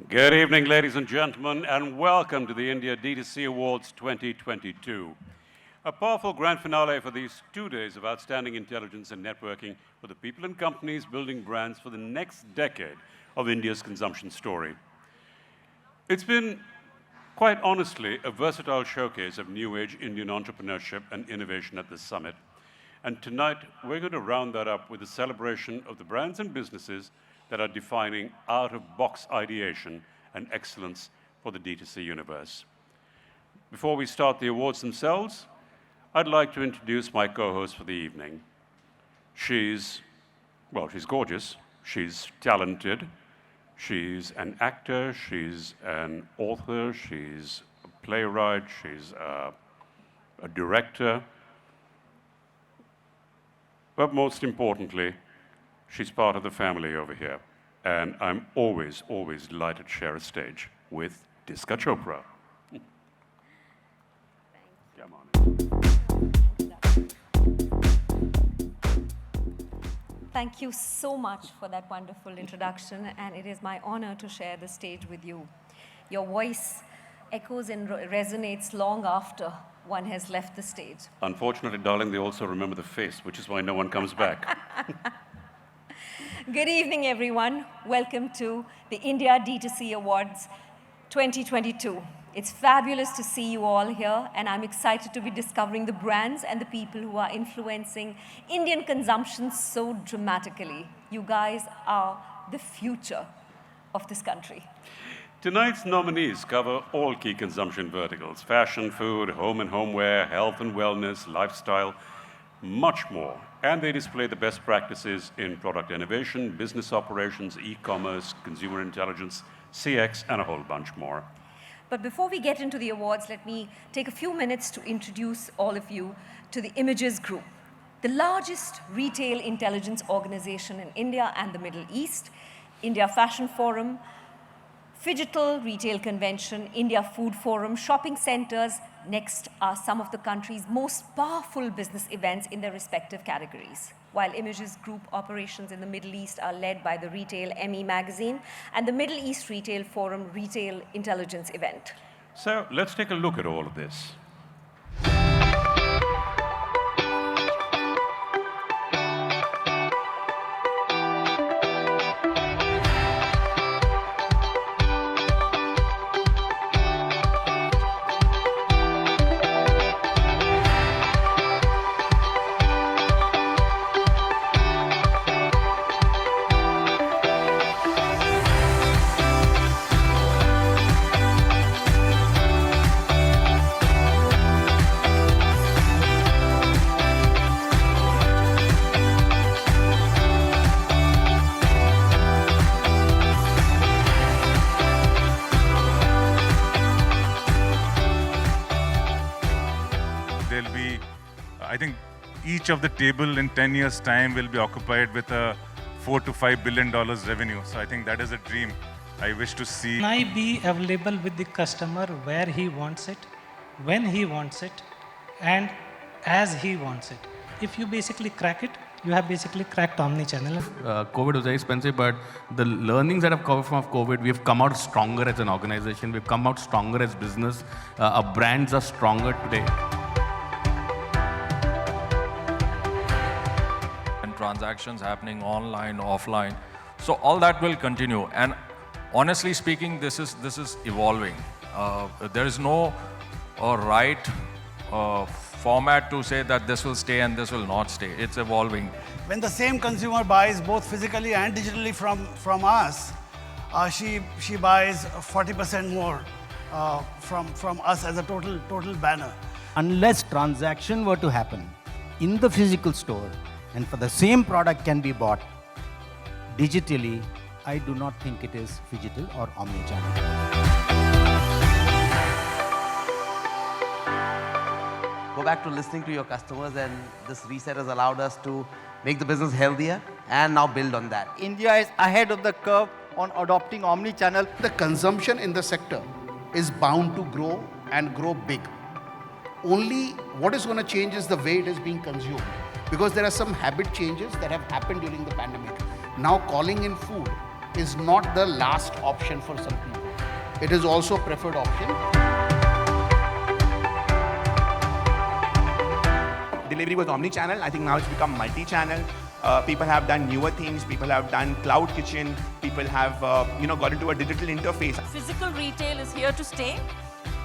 Good evening, ladies and gentlemen, and welcome to the India D2C Awards 2022. A powerful grand finale for these 2 days of outstanding intelligence and networking for the people and companies building brands for the next decade of India's consumption story. It's been, quite honestly, a versatile showcase of new age Indian entrepreneurship and innovation at this summit. And tonight, we're going to round that up with a celebration of the brands and businesses that are defining out-of-box ideation and excellence for the D2C universe. Before we start the awards themselves, I'd like to introduce my co-host for the evening. She's gorgeous, she's talented, she's an actor, she's an author, she's a playwright, she's a director, but most importantly, she's part of the family over here, and I'm always, always delighted to share a stage with Diska Chopra. Come on. Thank you so much for that wonderful introduction, and it is my honor to share the stage with you. Your voice echoes and resonates long after one has left the stage. Unfortunately, darling, they also remember the face, which is why no one comes back. Good evening, everyone. Welcome to the India D2C Awards 2022. It's fabulous to see you all here, and I'm excited to be discovering the brands and the people who are influencing Indian consumption so dramatically. You guys are the future of this country. Tonight's nominees cover all key consumption verticals: fashion, food, home and homeware, health and wellness, lifestyle, much more. And they display the best practices in product innovation, business operations, e-commerce, consumer intelligence, CX, and a whole bunch more. But before we get into the awards, let me take a few minutes to introduce all of you to the Images Group, the largest retail intelligence organization in India and the Middle East. India Fashion Forum, Phygital Retail Convention, India Food Forum, shopping centers. Next are some of the country's most powerful business events in their respective categories. While Images Group operations in the Middle East are led by the Retail ME magazine and the Middle East Retail Forum Retail Intelligence event. So let's take a look at all of this. I think each of the table in 10 years' time will be occupied with a $4 to $5 billion revenue. So I think that is a dream I wish to see. Can I be available with the customer where he wants it, when he wants it, and as he wants it? If you basically crack it, you have basically cracked omni-channel. COVID was very expensive, but the learnings that have come from COVID, we have come out stronger as an organization. We've come out stronger as business. Our brands are stronger today. Transactions happening online, offline. So all that will continue. And honestly speaking, this is evolving. There is no right format to say that this will stay and this will not stay. It's evolving. When the same consumer buys both physically and digitally from us, she buys 40% more from us as a total banner. Unless transaction were to happen in the physical store, and for the same product can be bought digitally, I do not think it is phygital or omni-channel. Go back to listening to your customers, and this reset has allowed us to make the business healthier and now build on that. India is ahead of the curve on adopting omni-channel. The consumption in the sector is bound to grow and grow big. Only what is going to change is the way it is being consumed, because there are some habit changes that have happened during the pandemic. Now calling in food is not the last option for some people. It is also a preferred option. Delivery was omni-channel. I think now it's become multi-channel. People have done newer things. People have done cloud kitchen. People have, got into a digital interface. Physical retail is here to stay,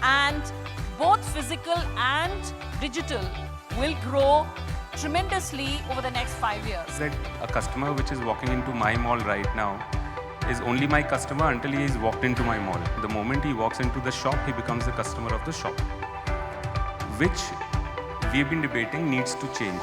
and both physical and digital will grow tremendously over the next 5 years. That a customer which is walking into my mall right now is only my customer until he is walked into my mall. The moment he walks into the shop, he becomes the customer of the shop, which we've been debating needs to change.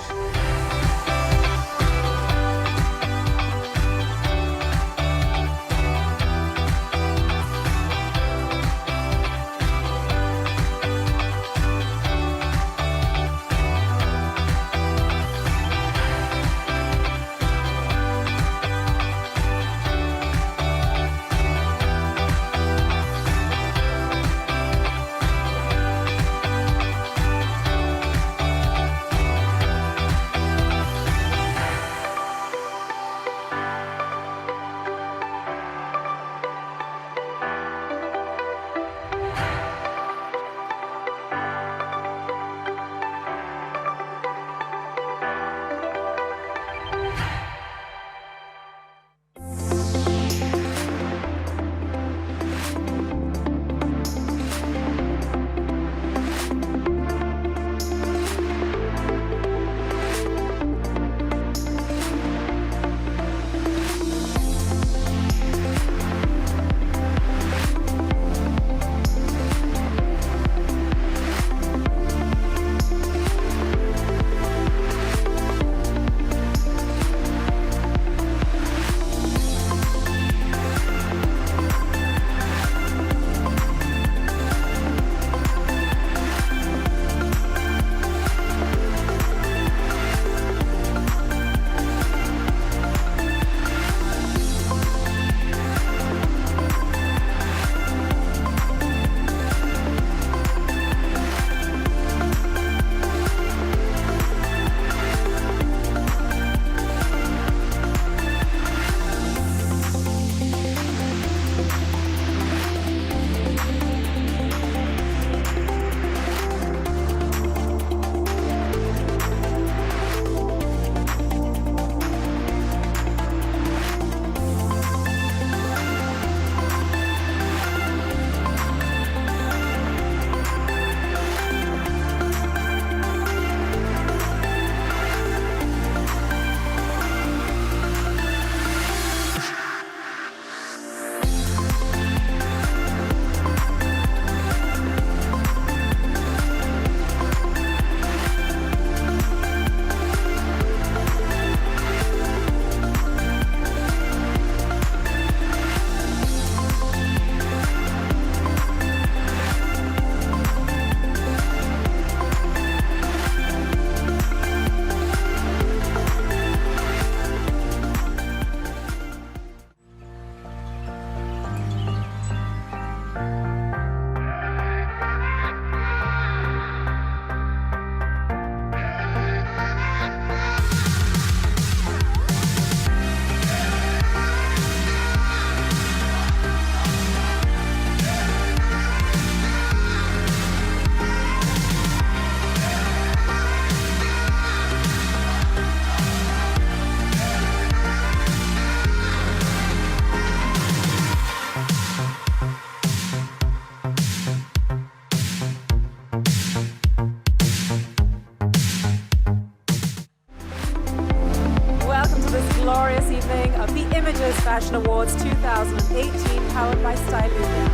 glorious evening of the Images Fashion Awards 2018, powered by Style Union.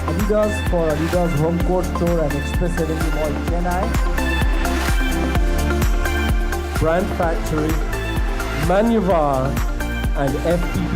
Adidas for Adidas Home Court Store and Express Avenue Mall, Chennai. Brand Factory, Manuvar and FPP.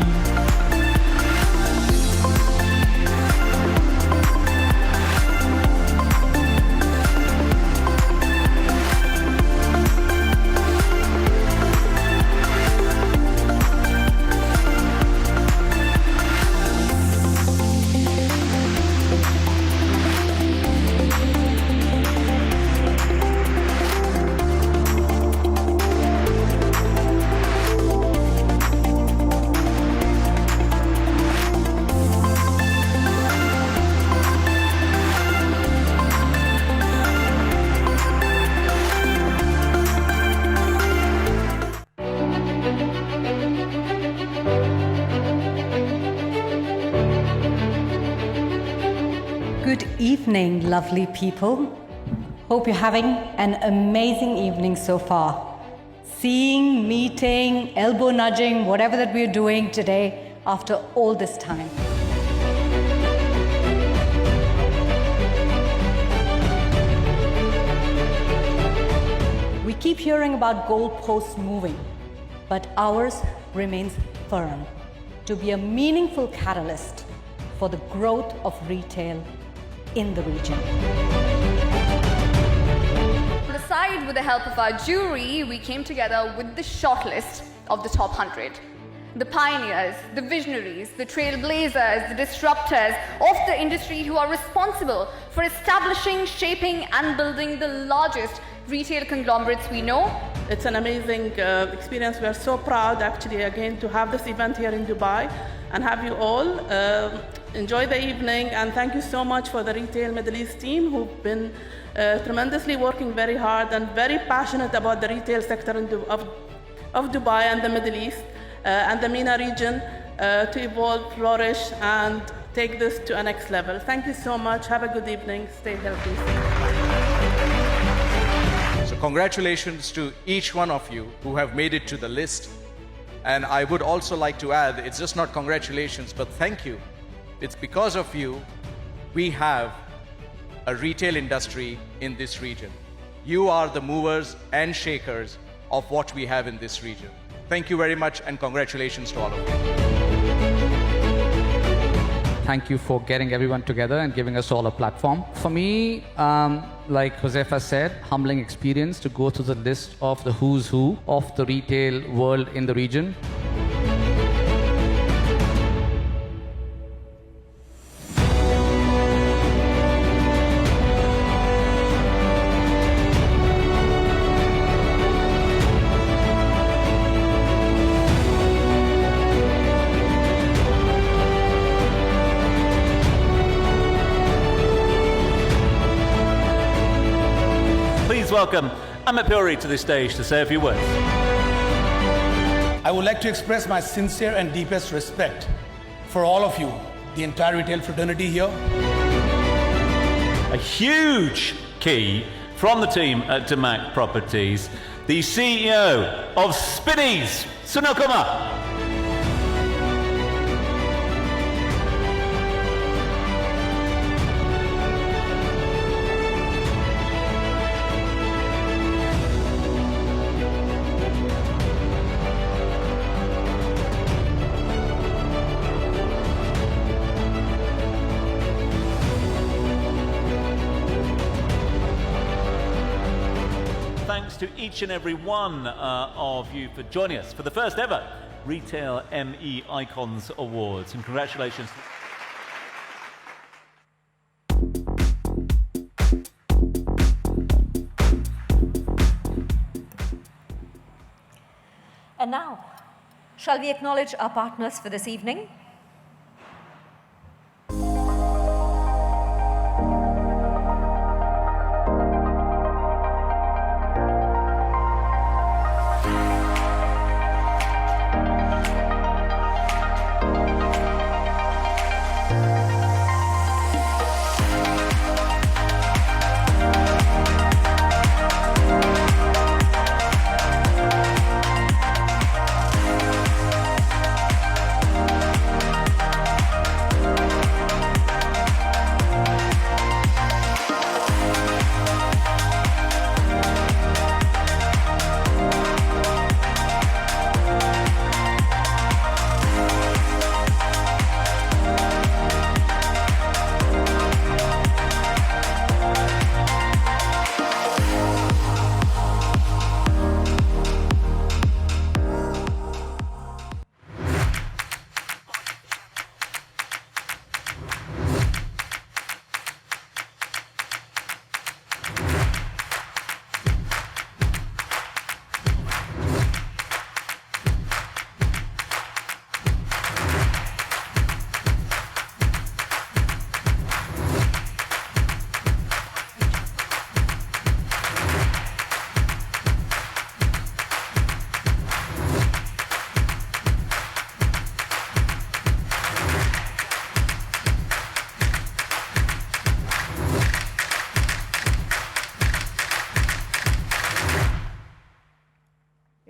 evening, lovely people. Hope you're having an amazing evening so far. Seeing, meeting, elbow nudging, whatever that we're doing today after all this time. We keep hearing about goalposts moving, but ours remains firm to be a meaningful catalyst for the growth of retail in the region. To decide with the help of our jury, we came together with the shortlist of the top 100. The pioneers, the visionaries, the trailblazers, the disruptors of the industry who are responsible for establishing, shaping and building the largest retail conglomerates we know. It's an amazing experience. We are so proud actually again to have this event here in Dubai and have you all enjoy the evening, and thank you so much for the Retail Middle East team who've been tremendously working very hard and very passionate about the retail sector of Dubai and the Middle East and the MENA region to evolve, flourish and take this to a next level. Thank you so much. Have a good evening. Stay healthy. So congratulations to each one of you who have made it to the list. And I would also like to add, it's just not congratulations, but thank you. It's because of you we have a retail industry in this region. You are the movers and shakers of what we have in this region. Thank you very much and congratulations to all of you. Thank you for getting everyone together and giving us all a platform. For me, like Josefa said, humbling experience to go through the list of the who's who of the retail world in the region. Welcome Amit Puri to the stage to say a few words. I would like to express my sincere and deepest respect for all of you, the entire retail fraternity here. A huge key from the team at Damac Properties, the CEO of Spinneys, Sunil Kumar. Thanks to each and every one of you for joining us for the first ever Retail ME Icons Awards, and congratulations. And now, shall we acknowledge our partners for this evening?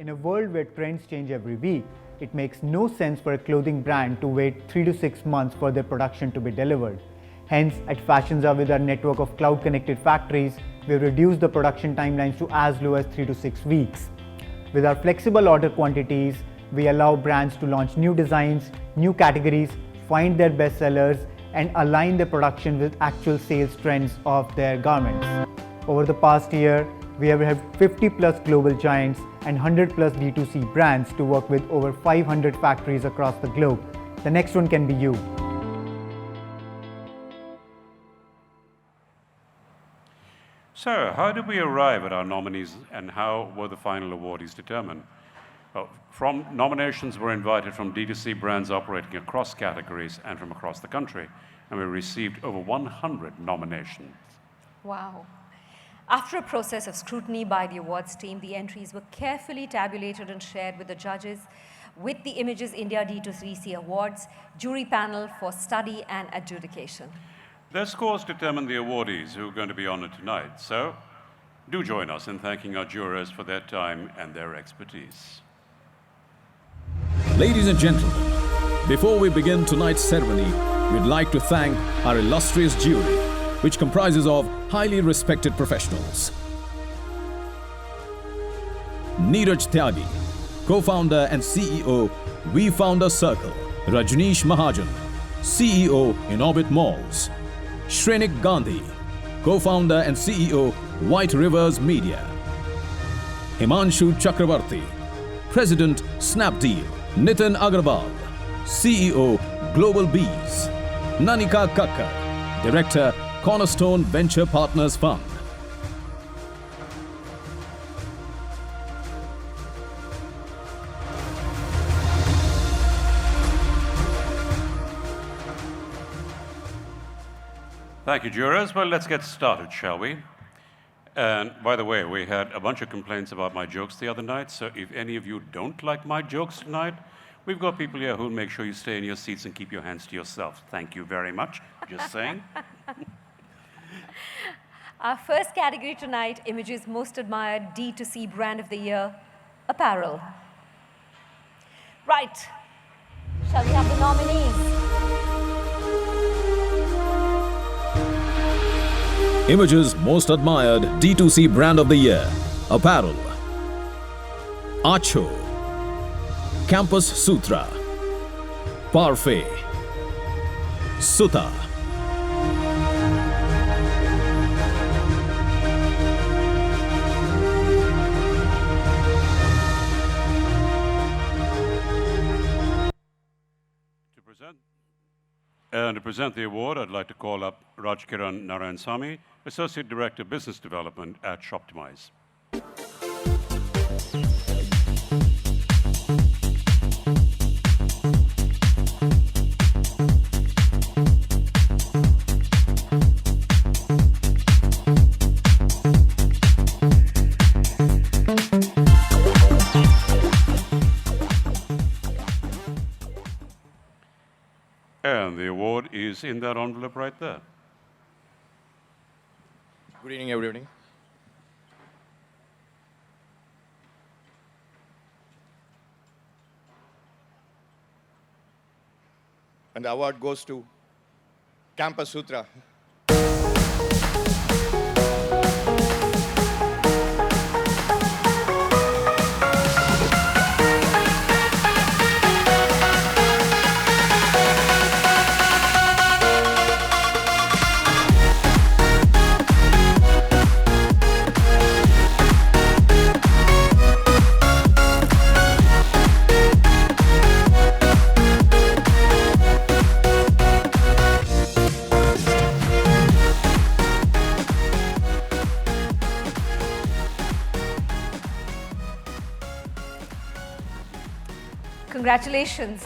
In a world where trends change every week, it makes no sense for a clothing brand to wait 3 to 6 months for their production to be delivered. Hence, at Fashions, with our network of cloud-connected factories, we've reduced the production timelines to as low as 3 to 6 weeks. With our flexible order quantities, we allow brands to launch new designs, new categories, find their best sellers, and align their production with actual sales trends of their garments. Over the past year, we have had 50 plus global giants and 100 plus D2C brands to work with over 500 factories across the globe. The next one can be you. So, how did we arrive at our nominees and how were the final awardees determined? Well, nominations were invited from D2C brands operating across categories and from across the country, and we received over 100 nominations. Wow. After a process of scrutiny by the awards team, the entries were carefully tabulated and shared with the judges with the Images India D2C Awards jury panel for study and adjudication. Their scores determine the awardees who are going to be honored tonight. So, do join us in thanking our jurors for their time and their expertise. Ladies and gentlemen, before we begin tonight's ceremony, we'd like to thank our illustrious jury, which comprises of highly respected professionals. Neeraj Tyagi, co-founder and CEO, We Founder Circle. Rajneesh Mahajan, CEO, Inorbit Malls. Shrenik Gandhi, co-founder and CEO, White Rivers Media. Himanshu Chakravarti, President, Snapdeal. Nitin Agarwal, CEO, Global Bees. Nanika Kakkar, Director, Cornerstone Venture Partners Fund. Thank you, jurors. Well, let's get started, shall we? And by the way, we had a bunch of complaints about my jokes the other night, so if any of you don't like my jokes tonight, we've got people here who'll make sure you stay in your seats and keep your hands to yourself. Thank you very much. Just saying. Our first category tonight, Images Most Admired D2C Brand of the Year, Apparel. Right. Shall we have the nominees? Images Most Admired D2C Brand of the Year, Apparel. Acho, Campus Sutra, Parfait, Suta. And to present the award, I'd like to call up Rajkiran Narayansamy, Associate Director, Business Development at Shoptimize. And the award is in that envelope right there. Good evening, everybody. And the award goes to Campus Sutra. Congratulations.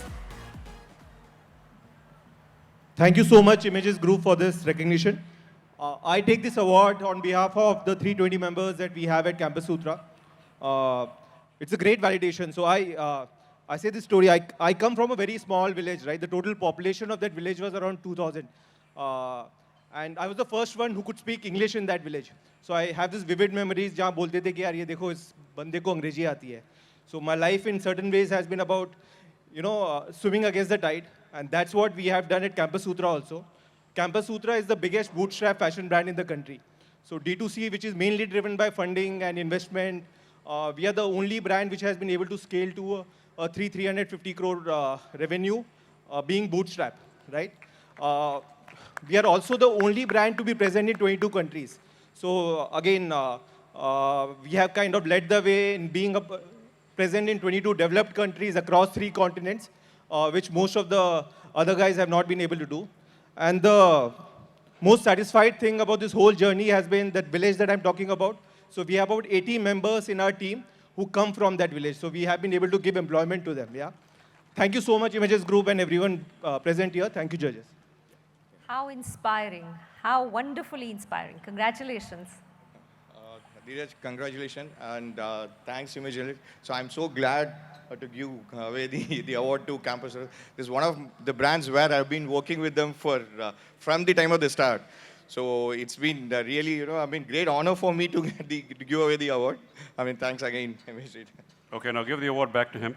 Thank you so much, Images Group, for this recognition. I take this award on behalf of the 320 members that we have at Campus Sutra. It's a great validation. So I say this story. I come from a very small village, right? The total population of that village was around 2,000. And I was the first one who could speak English in that village. So I have this vivid memories जहाँ बोलते थे कि यार ये देखो इस बंदे को अंग्रेजी आती है. So my life in certain ways has been about, swimming against the tide. And that's what we have done at Campus Sutra also. Campus Sutra is the biggest bootstrap fashion brand in the country. So D2C, which is mainly driven by funding and investment, we are the only brand which has been able to scale to a 350 crore revenue being bootstrap, right? We are also the only brand to be present in 22 countries. So again, we have kind of led the way in being present in 22 developed countries across 3 continents, which most of the other guys have not been able to do. And the most satisfied thing about this whole journey has been that village that I'm talking about. So we have about 80 members in our team who come from that village. So we have been able to give employment to them, yeah. Thank you so much, Images Group and everyone present here. Thank you, judges. How inspiring, how wonderfully inspiring. Congratulations. Dheeraj, congratulations and thanks, Images. So I'm so glad to give away the award to Campus. This is one of the brands where I've been working with them for from the time of the start. So it's been really, great honor for me to give away the award. Thanks again, Images. Okay, now give the award back to him.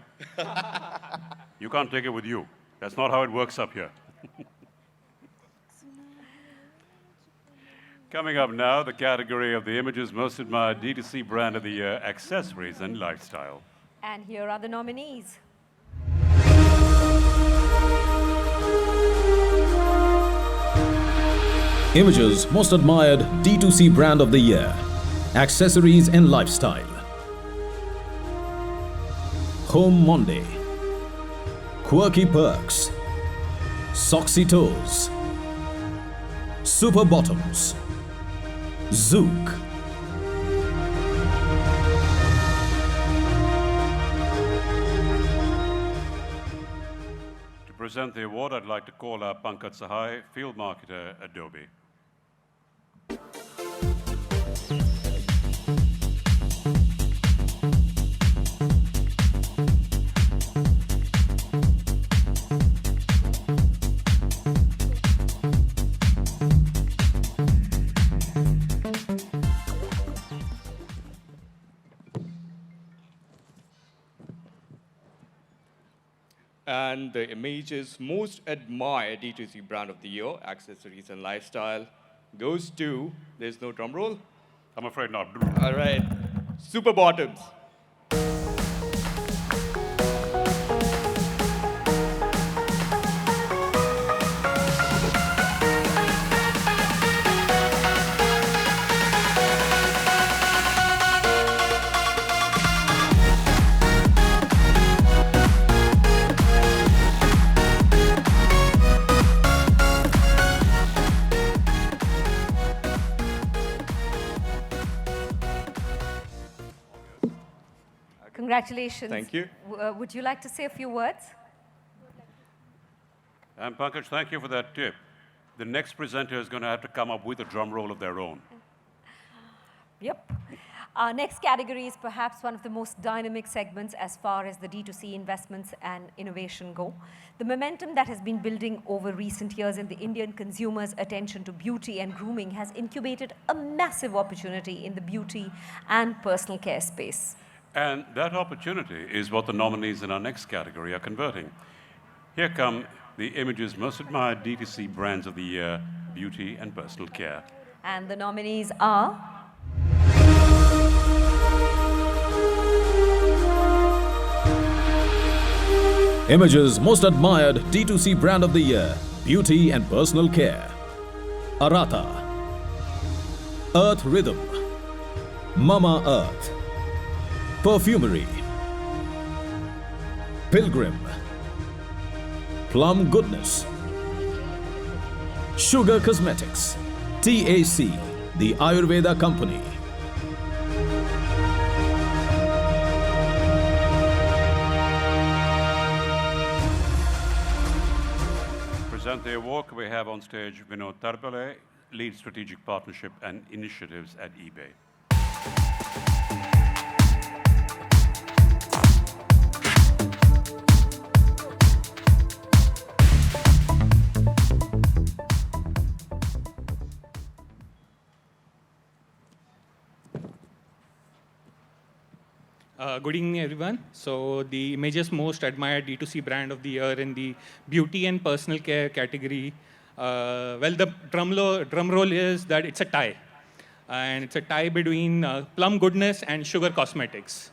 You can't take it with you. That's not how it works up here. Coming up now, the category of the Images Most Admired D2C Brand of the Year, Accessories and Lifestyle. And here are the nominees. Images Most Admired D2C Brand of the Year, Accessories and Lifestyle. Home Monday, Quirky Perks, Soxy Toes, Super Bottoms, Zook. To present the award, I'd like to call up Pankaj Sahai, Field Marketer, Adobe. And the Images Most Admired D2C Brand of the Year, Accessories and Lifestyle, goes to, there's no drum roll? I'm afraid not. All right, Super Bottoms. Congratulations. Thank you. Would you like to say a few words? And Pankaj, thank you for that tip. The next presenter is going to have to come up with a drum roll of their own. Yep. Our next category is perhaps one of the most dynamic segments as far as the D2C investments and innovation go. The momentum that has been building over recent years in the Indian consumers' attention to beauty and grooming has incubated a massive opportunity in the beauty and personal care space. And that opportunity is what the nominees in our next category are converting. Here come the Images Most Admired D2C Brands of the Year, Beauty and Personal Care. And the nominees are... Images Most Admired D2C Brand of the Year, Beauty and Personal Care. Arata, Earth Rhythm, Mama Earth, Perfumery, Pilgrim, Plum Goodness, Sugar Cosmetics, TAC, the Ayurveda Company. Present the award, we have on stage Vinod Tarbale, Lead Strategic Partnership and Initiatives at eBay. Good evening, everyone. So the Images Most Admired D2C Brand of the Year in the Beauty and Personal Care category. Well, the drum roll is that it's a tie. And it's a tie between Plum Goodness and Sugar Cosmetics.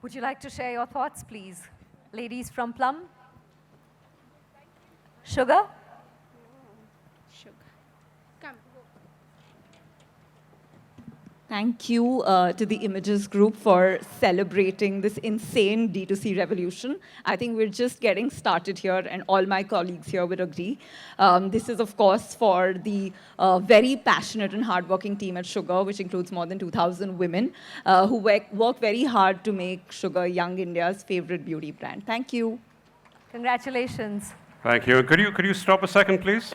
Would you like to share your thoughts, please? Ladies from Plum? Sugar? Thank you to the Images Group for celebrating this insane D2C revolution. I think we're just getting started here, and all my colleagues here would agree. This is, of course, for the very passionate and hardworking team at Sugar, which includes more than 2,000 women who work very hard to make Sugar Young India's favorite beauty brand. Thank you. Congratulations. Thank you. Could you stop a second, please?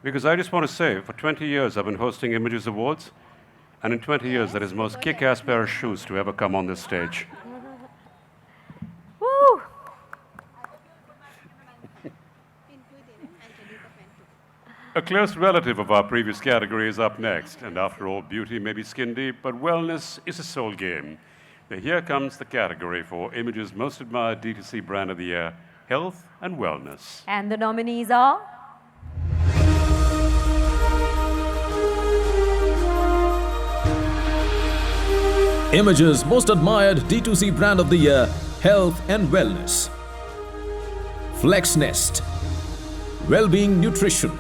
Because I just want to say, for 20 years, I've been hosting Images Awards. And in 20 years, that is the most kick-ass pair of shoes to ever come on this stage. Woo! A close relative of our previous category is up next. And after all, beauty may be skin deep, but wellness is a soul game. Now, here comes the category for Images Most Admired D2C Brand of the Year, Health and Wellness. And the nominees are? Images Most Admired D2C Brand of the Year, Health and Wellness. Flex Nest, Wellbeing Nutrition,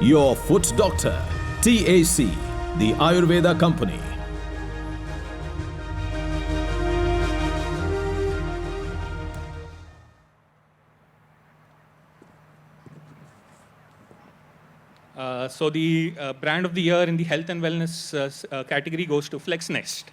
Your Foot Doctor, TAC, the Ayurveda Company. So the Brand of the Year in the Health and Wellness category goes to Flex Nest.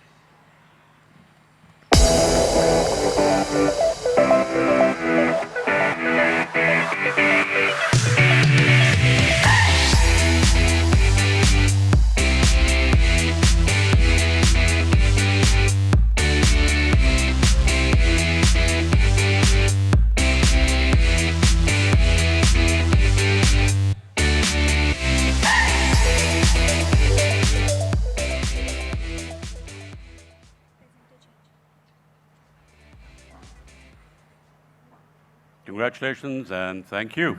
Congratulations and thank you.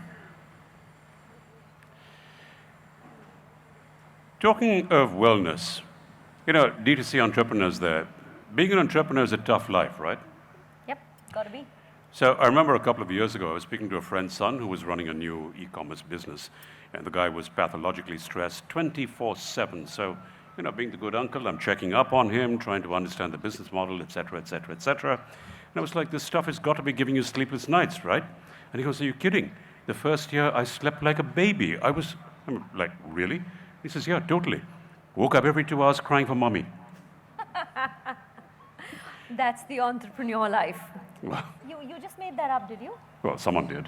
Talking of wellness, you know, D2C entrepreneurs there, being an entrepreneur is a tough life, right? Yep, gotta be. So I remember a couple of years ago, I was speaking to a friend's son who was running a new e-commerce business, and the guy was pathologically stressed 24/7. So, you know, being the good uncle, I'm checking up on him, trying to understand the business model, et cetera, et cetera, et cetera. And I was like, this stuff has got to be giving you sleepless nights, right? And he goes, are you kidding? The first year I slept like a baby. I'm like, really? He says, yeah, totally. Woke up every 2 hours crying for mommy. That's the entrepreneur life. Well, You just made that up, did you? well, someone did.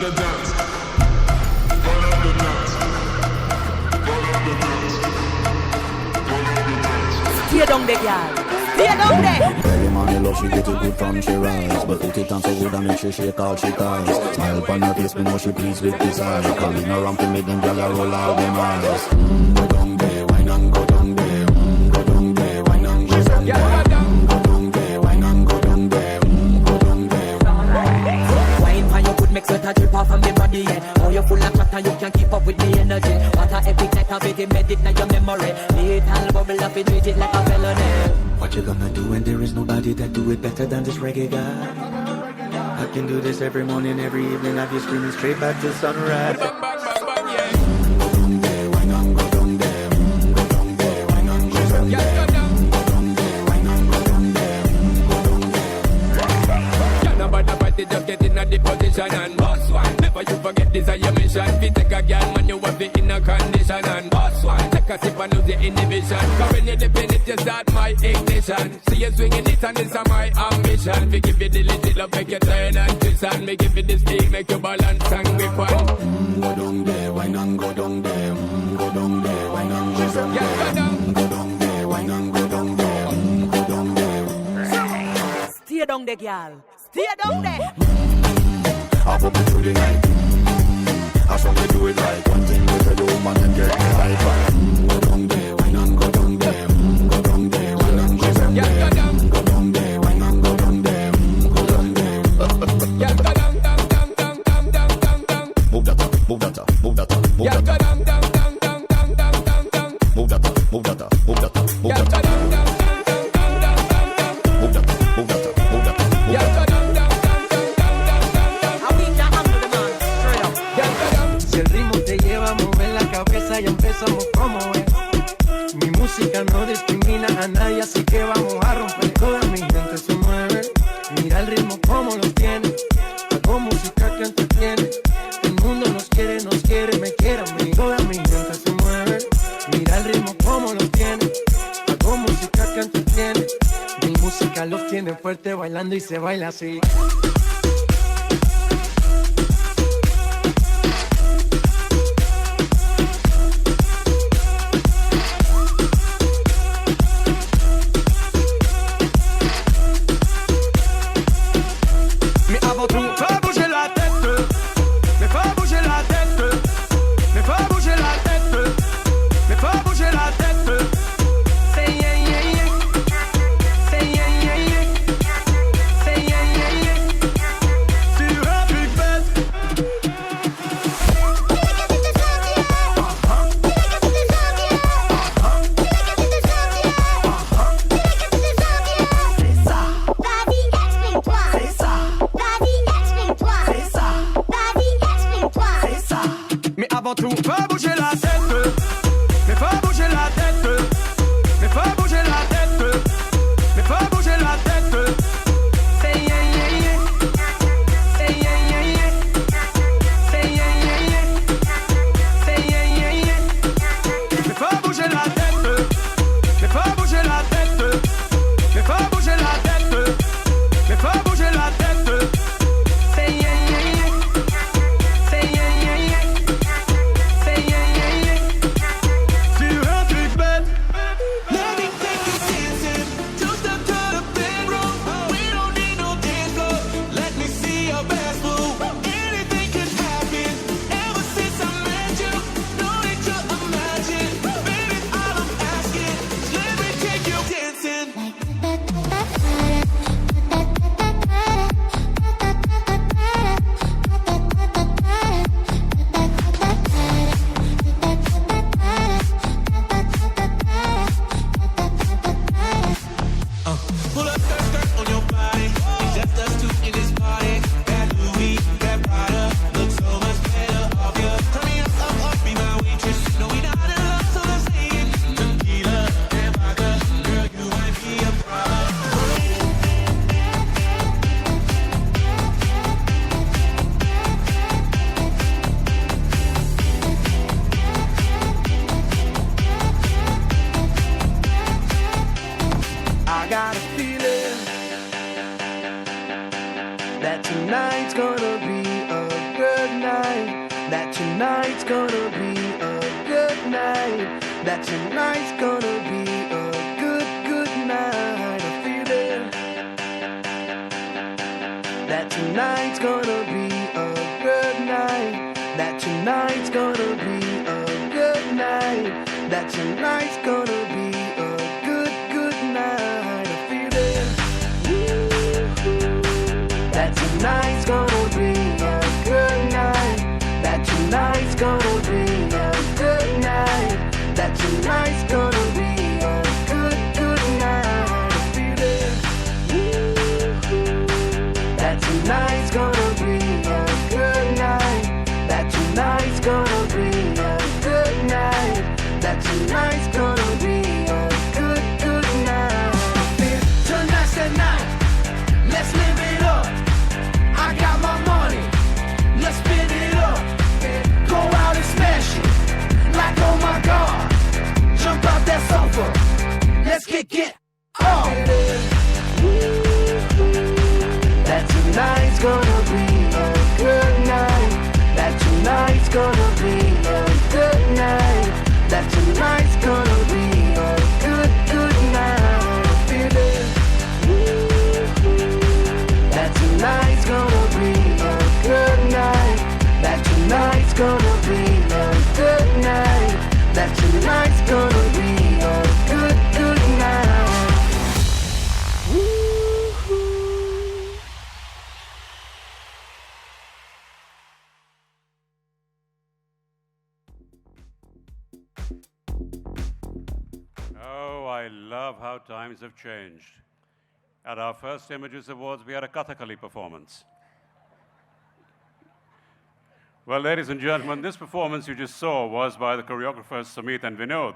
the dance. Burn up the dance. Burn up the dance. Burn up the dance. Stay down there, girl. Stay down there. Every man love she get it good from she rise, but put it on so good and make she shake all she ties. Smile upon her face, me know she pleased with this eye. Calling around to make them gyal roll out them eyes. Go down there, wine and go down there. Go down there, wine and go down there. Go down there, wine and go down there. Go down there. Wine how you could make sweat a drip off from the body, yeah. Oh, you full of chatter, you can't keep up with the energy. What a epic night of it, embedded in your memory. Little bubble up, it treat it like a felony. What you gonna do when there is nobody that do it better than this reggae guy? I can do this every morning, every evening. Have you screaming straight back to sunrise. Just get in a the position and boss one. Never you forget this is your mission. If you take a girl, man, you have it in a condition and boss one. Take a sip and lose your inhibition. Cause when you dip in it, you start my ignition. See you swinging it and this is my ambition. We give you the little love, make you turn and twist and me give you the stick, make you balance and grip on. Go down there, wine and go down there. Go down there, wine and go down there. Go down there, wine and go down there. Go down there. Stay down there, girl. Stay down there. I put me through the night. I saw me do it right. One thing with the woman and get me hype. Go down there, wine and go down there. Go down there, wine and go down there. Go down there, wine and go down there. Go down there. Move that up, move that up, move that up, move that up. Move that up, move that up, move that up, move that up. Move that up, move that up, move that up, move that up. Ya empezamos como es. Mi música no discrimina a nadie, así que vamos a romper. Toda mi gente se mueve. Mira el ritmo como lo tiene. Hago música que entretiene. El mundo nos quiere, me quiere a mí. Toda mi gente se mueve. Mira el ritmo como lo tiene. Hago música que entretiene. Mi música los tiene fuerte bailando y se baila así. that tonight's gonna be a good night, that tonight's gonna be a good night. I feel it. That tonight's gonna be a good night, that tonight's gonna be a good night, that tonight's gonna be a good night. I feel it. That tonight's gonna be a good night, that tonight's gonna be a good night, that tonight's gonna be a good night. I feel it. That tonight's gonna be a good night, that tonight's gonna be a good night, that tonight's gonna be a good night. Tonight's the night, let's live it up. I got my money, let's spin it up. Go out and smash it, like oh my god. Jump out that sofa, let's kick it off. That tonight's gonna be a good night, that tonight's gonna be a good night, that tonight's gonna be a good night. Feel it. That tonight's gonna be a good night, that tonight's gonna be a good night, that tonight's gonna be a good night. Oh, I love how times have changed. At our first Images Awards, we had a Kathakali performance. Well, ladies and gentlemen, this performance you just saw was by the choreographers Sumit and Vinod.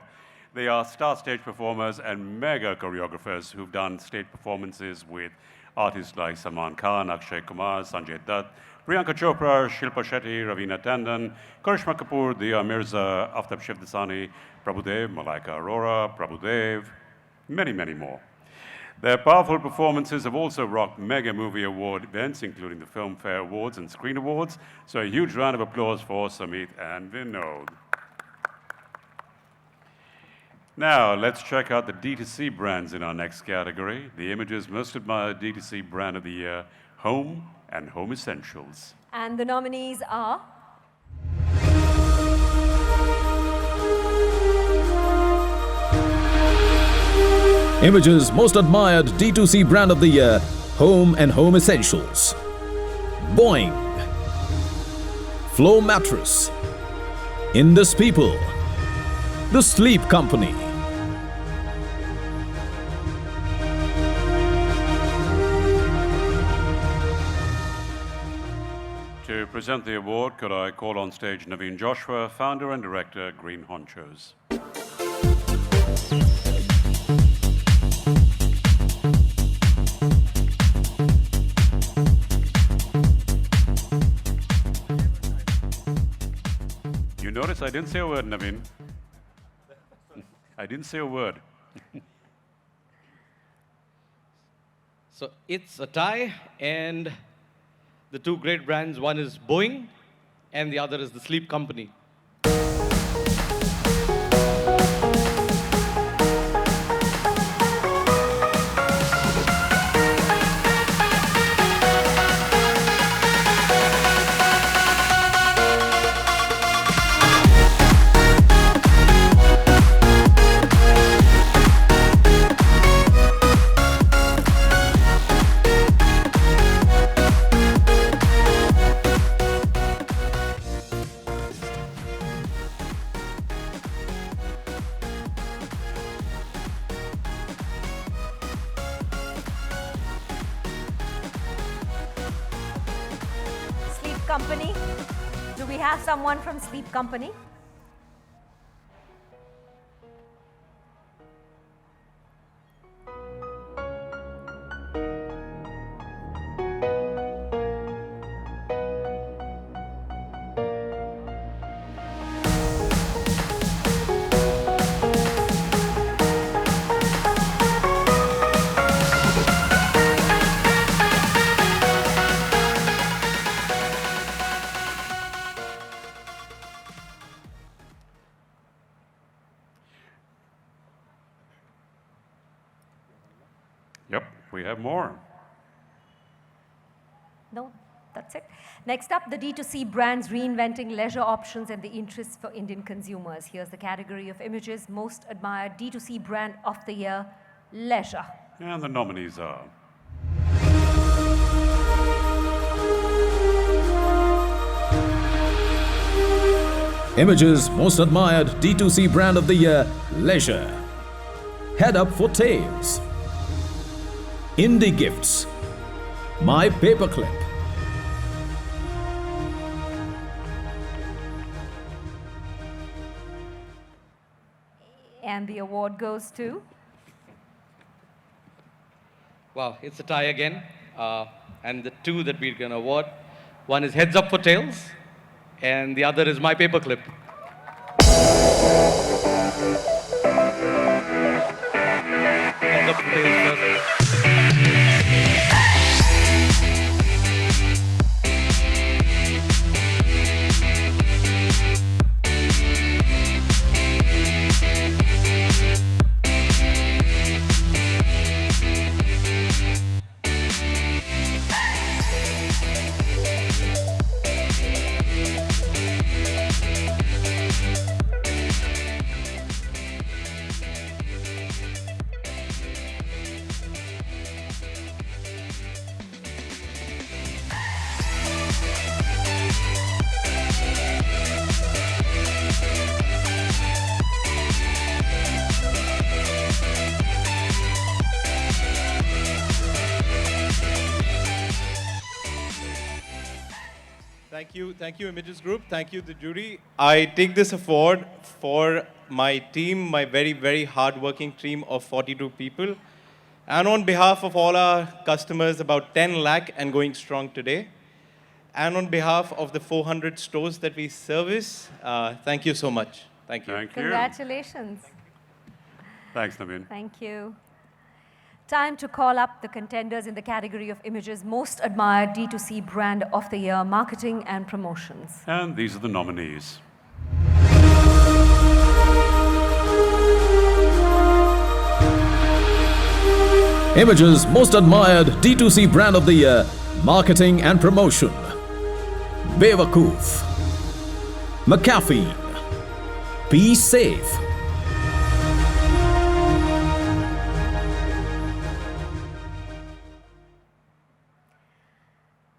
They are star stage performers and mega choreographers who've done stage performances with artists like Salman Khan, Akshay Kumar, Sanjay Dutt, Priyanka Chopra, Shilpa Shetty, Ravina Tandon, Karishma Kapoor, Dia Mirza, Aftab Shivdasani, Prabhudev, Malaika Arora, Prabhudev, many, many more. Their powerful performances have also rocked mega movie award events, including the Filmfare Awards and Screen Awards. So a huge round of applause for Sumit and Vinod. Now, let's check out the D2C brands in our next category. The Images Most Admired D2C Brand of the Year, Home and Home Essentials. And the nominees are... Images Most Admired D2C Brand of the Year, Home and Home Essentials. Boeing, Flow Mattress, Indus People, The Sleep Company. To present the award, could I call on stage Naveen Joshua, founder and director, Green Honchos. You notice I didn't say a word, Naveen. I didn't say a word. So it's a tie, and the two great brands, one is Boeing, and the other is the Sleep Company. Company. Do we have someone from Sleep Company? Yep, we have more. No, that's it. Next up, the D2C brands reinventing leisure options and the interests for Indian consumers. Here's the category of images most admired D2C brand of the year, leisure. And the nominees are Images Most Admired D2C Brand of the Year, Leisure. Head Up for Tails. Indie Gifts. My Paperclip. And the award goes to? Wow, it's a tie again. And the two that we're going to award, one is Heads Up for Tails, and the other is My Paperclip. Heads Up for Tails first. Thank you, Images Group. Thank you, the jury. I take this award for my team, my very, very hard-working team of 42 people. And on behalf of all our customers, about 10 lakh and going strong today. And on behalf of the 400 stores that we service, thank you so much. Thank you. Thank you. Congratulations. Thanks, Naveen. Thank you. Time to call up the contenders in the category of images most admired D2C brand of the year, marketing and promotions. And these are the nominees. Images Most Admired D2C Brand of the Year, Marketing and Promotion. Bewakoof. McAfee. Be Safe.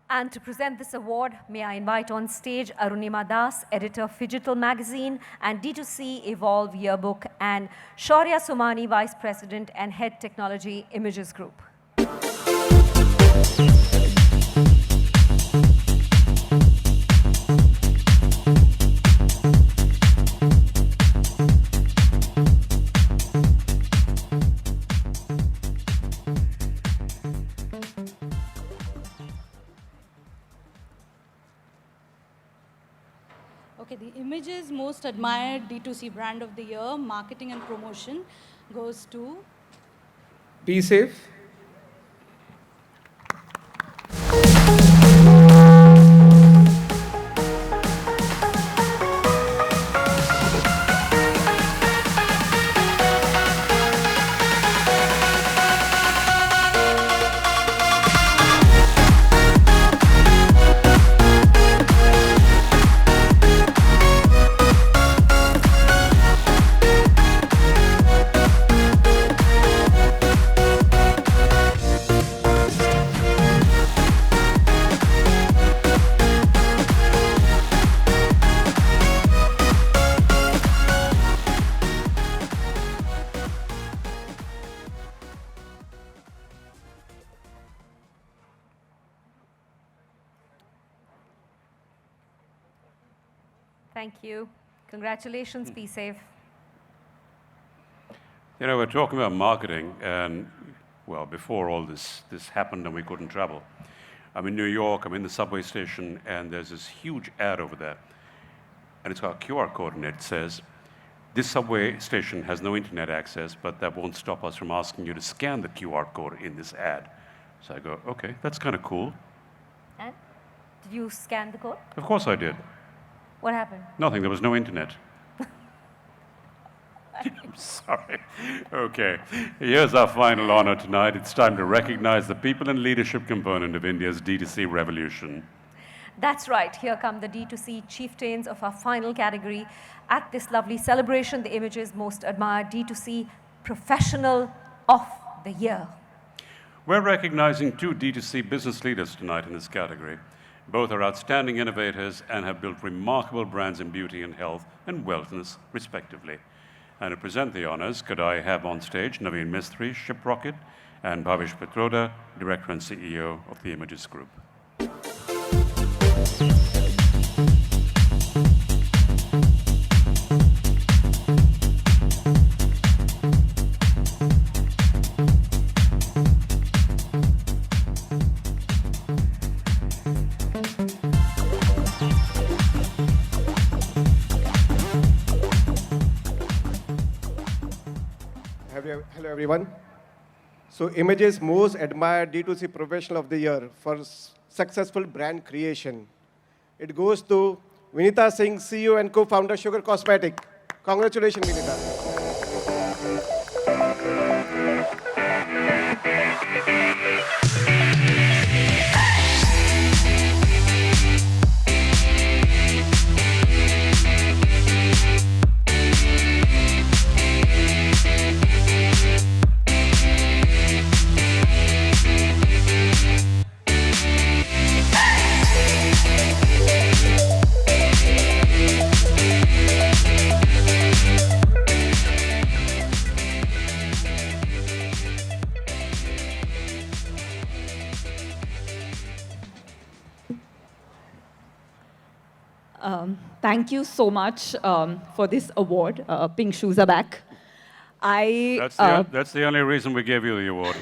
And to present this award, may I invite on stage Arunima Das, editor of Phygital Magazine and D2C Evolve Yearbook, and Shaurya Somani, Vice President and Head Technology, Images Group. Okay, the Images Most Admired D2C Brand of the Year, Marketing and Promotion goes to... Be Safe. Thank you. Congratulations, Be Safe. You know, we're talking about marketing, and, well, before all this happened and we couldn't travel, I'm in New York, I'm in the subway station, and there's this huge ad over there. And it's got a QR code in it. It says, this subway station has no internet access, but that won't stop us from asking you to scan the QR code in this ad. So I go, okay, that's kind of cool. And did you scan the code? Of course I did. What happened? Nothing, there was no internet. Sorry. Okay. Here's our final honor tonight. It's time to recognize the people and leadership component of India's D2C revolution. That's right. Here come the D2C chieftains of our final category. At this lovely celebration, the Image's Most Admired D2C Professional of the Year. We're recognizing two D2C business leaders tonight in this category. Both are outstanding innovators and have built remarkable brands in beauty and health and wellness, respectively. And to present the honors, could I have on stage Naveen Mistry, Shiprocket, and Bhavish Petroda, Director and CEO of the Images Group. Hello everyone. So Image's Most Admired D2C Professional of the Year for successful brand creation. It goes to Vinita Singh, CEO and co-founder Sugar Cosmetic. Congratulations, Vinita. Thank you so much for this award. Pink shoes are back. That's the only reason we gave you the award.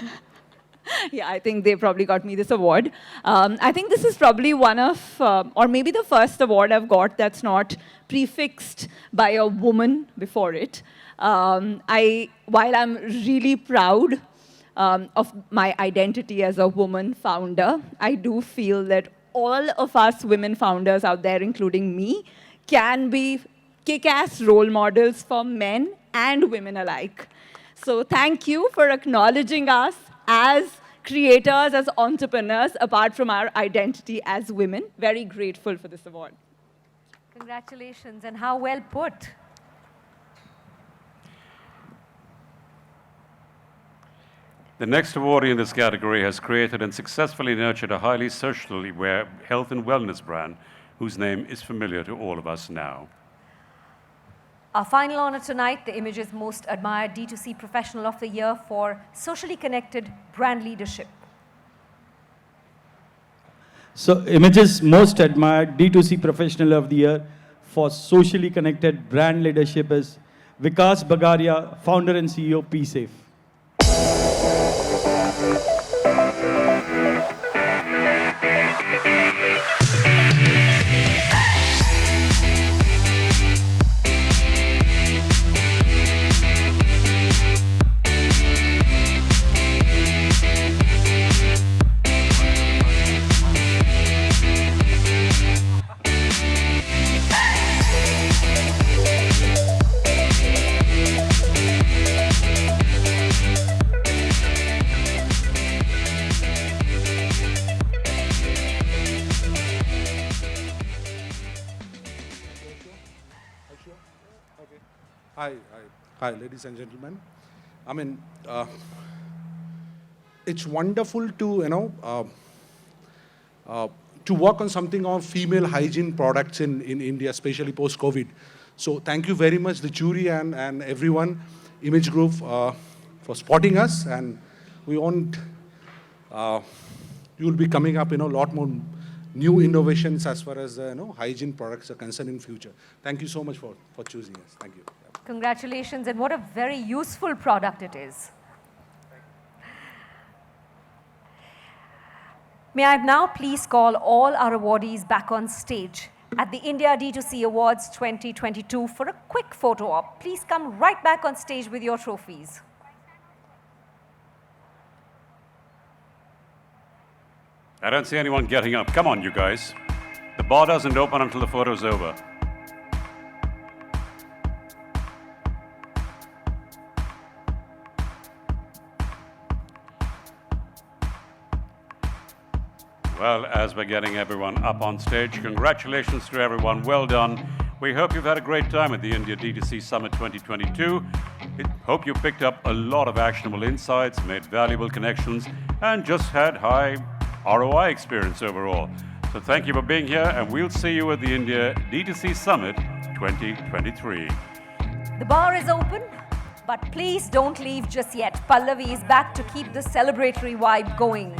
Yeah, I think they probably got me this award. I think this is probably one of, or maybe the first award I've got that's not prefixed by a woman before it. While I'm really proud of my identity as a woman founder, I do feel that all of us women founders out there, including me, can be kick-ass role models for men and women alike. So thank you for acknowledging us as creators, as entrepreneurs, apart from our identity as women. Very grateful for this award. Congratulations, and how well put. The next awardee in this category has created and successfully nurtured a highly socially aware health and wellness brand whose name is familiar to all of us now. Our final honor tonight, the Image's Most Admired D2C Professional of the Year for socially connected brand leadership. So Image's Most Admired D2C Professional of the Year for socially connected brand leadership is Vikas Bagaria, founder and CEO, PSafe. Hi, ladies and gentlemen. I mean, it's wonderful to, to work on something on female hygiene products in India, especially post-COVID. So thank you very much, the jury and everyone, Image Group, for spotting us. And we want, you will be coming up, a lot more new innovations as far as, hygiene products are concerned in future. Thank you so much for choosing us. Thank you. Congratulations, and what a very useful product it is. May I now please call all our awardees back on stage at the India D2C Awards 2022 for a quick photo op. Please come right back on stage with your trophies. I don't see anyone getting up. Come on, you guys. The bar doesn't open until the photo's over. Well, as we're getting everyone up on stage, congratulations to everyone. Well done. We hope you've had a great time at the India D2C Summit 2022. Hope you picked up a lot of actionable insights, made valuable connections, and just had high ROI experience overall. So thank you for being here, and we'll see you at the India D2C Summit 2023. The bar is open, but please don't leave just yet. Pallavi is back to keep the celebratory vibe going.